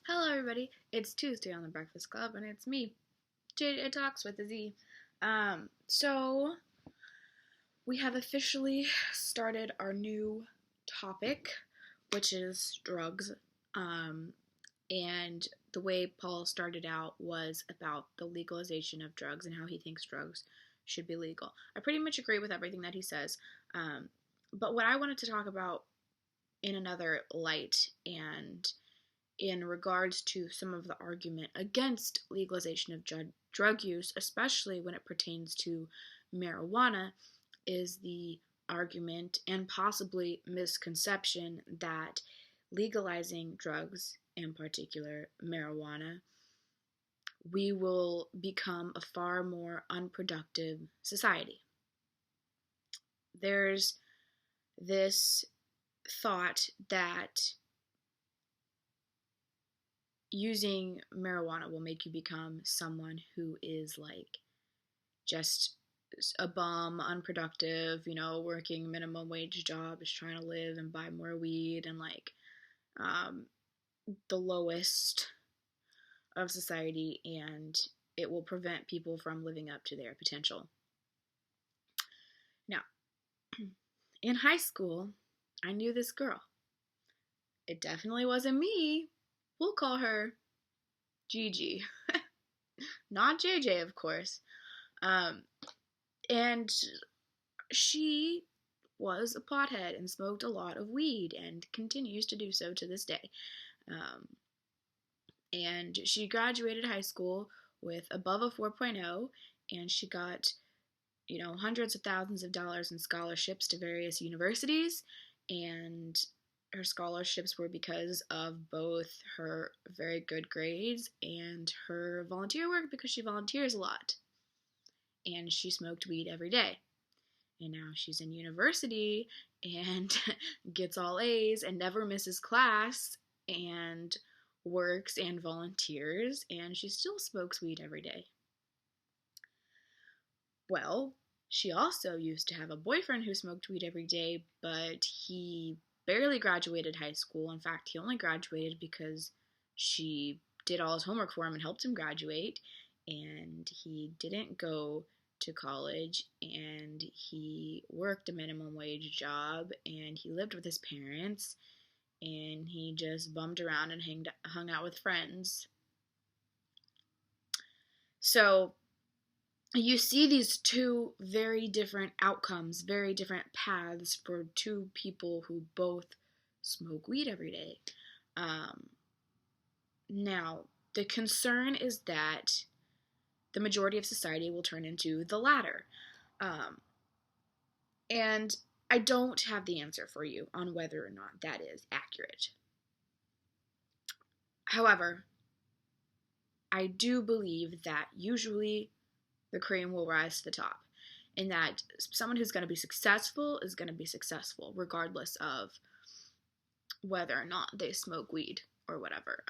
Hello, everybody. It's Tuesday on the Breakfast Club, and it's me, JJ Talks with a Z. So we have officially started our new topic, which is drugs. Um, and the way Paul started out was about the legalization of drugs and how he thinks drugs should be legal. I pretty much agree with everything that he says. But what I wanted to talk about in another light and in regards to some of the argument against legalization of drug use, especially when it pertains to marijuana, is the argument and possibly misconception that legalizing drugs, in particular marijuana, we will become a far more unproductive society. There's this thought that using marijuana will make you become someone who is like just a bum, unproductive, working minimum wage jobs, trying to live and buy more weed, and um, the lowest of society, and it will prevent people from living up to their potential. Now, in high school, I knew this girl. It definitely wasn't me. We'll call her Gigi. Not JJ, of course. Um, and she was a pothead and smoked a lot of weed and continues to do so to this day. Um, and she graduated high school with above a 4.0, and she got, hundreds of thousands of dollars in scholarships to various universities. And her scholarships were because of both her very good grades and her volunteer work, because she volunteers a lot. And she smoked weed every day. And now she's in university and gets all A's and never misses class and works and volunteers, and she still smokes weed every day. Well, she also used to have a boyfriend who smoked weed every day, but he barely graduated high school. In fact, he only graduated because she did all his homework for him and helped him graduate, and he didn't go to college, and he worked a minimum wage job, and he lived with his parents, and he just bummed around and hung out with friends. So you see these two very different outcomes, very different paths for two people who both smoke weed every day. Now, the concern is that the majority of society will turn into the latter. And I don't have the answer for you on whether or not that is accurate. However, I do believe that usually the cream will rise to the top, and that someone who's going to be successful is going to be successful regardless of whether or not they smoke weed or whatever.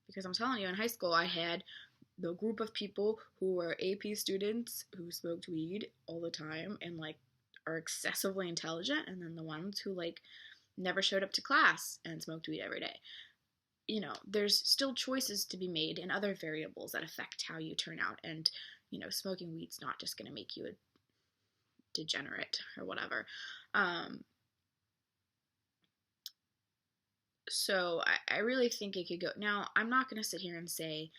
Because I'm telling you, in high school, I had the group of people who were AP students who smoked weed all the time and are excessively intelligent, and then the ones who never showed up to class and smoked weed every day. There's still choices to be made and other variables that affect how you turn out, and smoking weed's not just going to make you a degenerate or whatever. So I really think it could go. Now, I'm not going to sit here and say,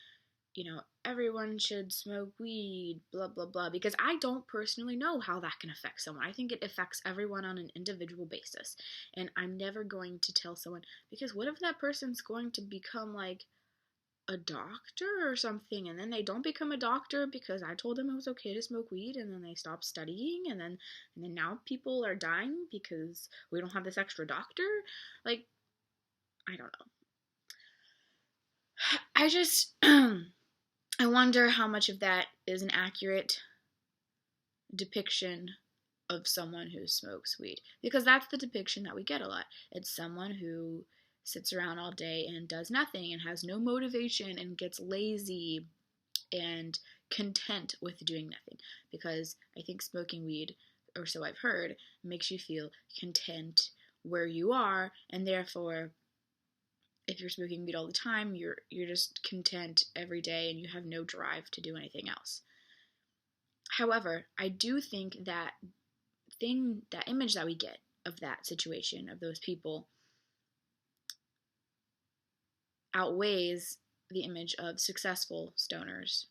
everyone should smoke weed, blah, blah, blah, because I don't personally know how that can affect someone. I think it affects everyone on an individual basis. And I'm never going to tell someone, because what if that person's going to become a doctor or something, and then they don't become a doctor because I told them it was okay to smoke weed, and then they stop studying, and then now people are dying because we don't have this extra doctor? I don't know. I just I wonder how much of that is an accurate depiction of someone who smokes weed, because that's the depiction that we get a lot. It's someone who sits around all day and does nothing and has no motivation and gets lazy and content with doing nothing, because I think smoking weed, or so I've heard, makes you feel content where you are, and therefore if you're smoking weed all the time, you're just content every day and you have no drive to do anything else. However, I do think that image that we get of that situation, of those people, outweighs the image of successful stoners.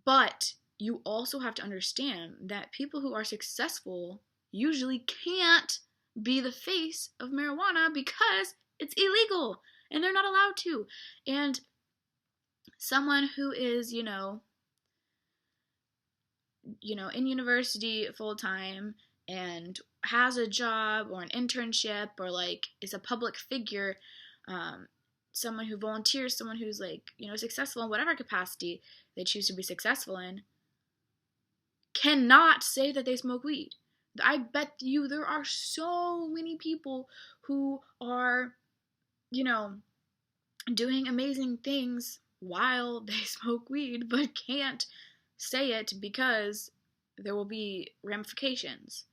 But you also have to understand that people who are successful usually can't be the face of marijuana because it's illegal and they're not allowed to. And someone who is, in university full time and has a job or an internship or like is a public figure, someone who volunteers, someone who's like, successful in whatever capacity they choose to be successful in, cannot say that they smoke weed. I bet you there are so many people who are, doing amazing things while they smoke weed, but can't say it because there will be ramifications.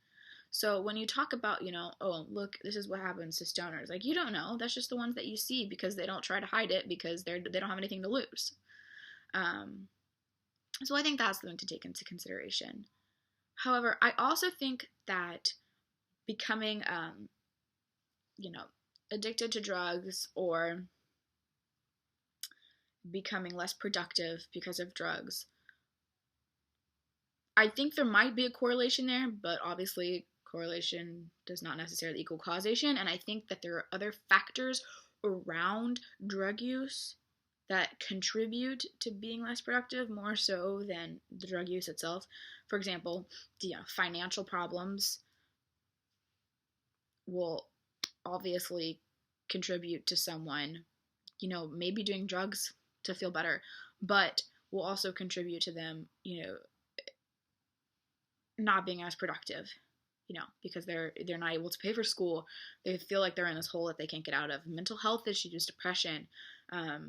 So when you talk about, oh, look, this is what happens to stoners, like, you don't know. That's just the ones that you see because they don't try to hide it because they don't have anything to lose. So I think that's something to take into consideration. However, I also think that becoming, addicted to drugs or becoming less productive because of drugs, I think there might be a correlation there, but obviously correlation does not necessarily equal causation. And I think that there are other factors around drug use that contribute to being less productive more so than the drug use itself. For example, financial problems will obviously contribute to someone, maybe doing drugs to feel better, but will also contribute to them, not being as productive, because they're not able to pay for school. They feel like they're in this hole that they can't get out of. Mental health issues, depression. A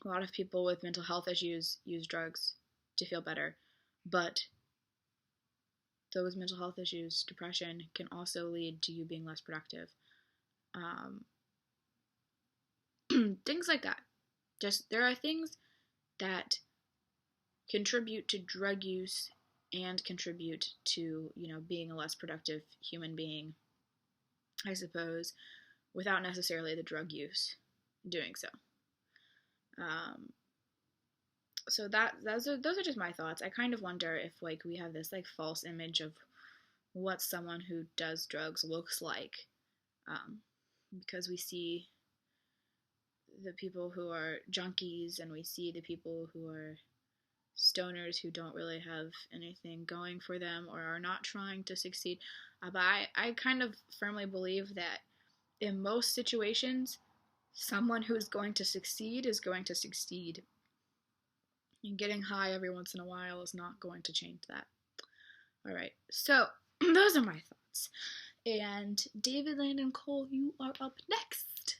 lot of people with mental health issues use drugs to feel better, but those mental health issues, depression, can also lead to you being less productive. Things like that. Just, there are things that contribute to drug use and contribute to, being a less productive human being, I suppose, without necessarily the drug use doing so. So those are just my thoughts. I kind of wonder if like we have this like false image of what someone who does drugs looks like, because we see the people who are junkies and we see the people who are stoners who don't really have anything going for them or are not trying to succeed. But I kind of firmly believe that in most situations, someone who is going to succeed is going to succeed. And getting high every once in a while is not going to change that. All right, so those are my thoughts. And David Landon Cole, you are up next.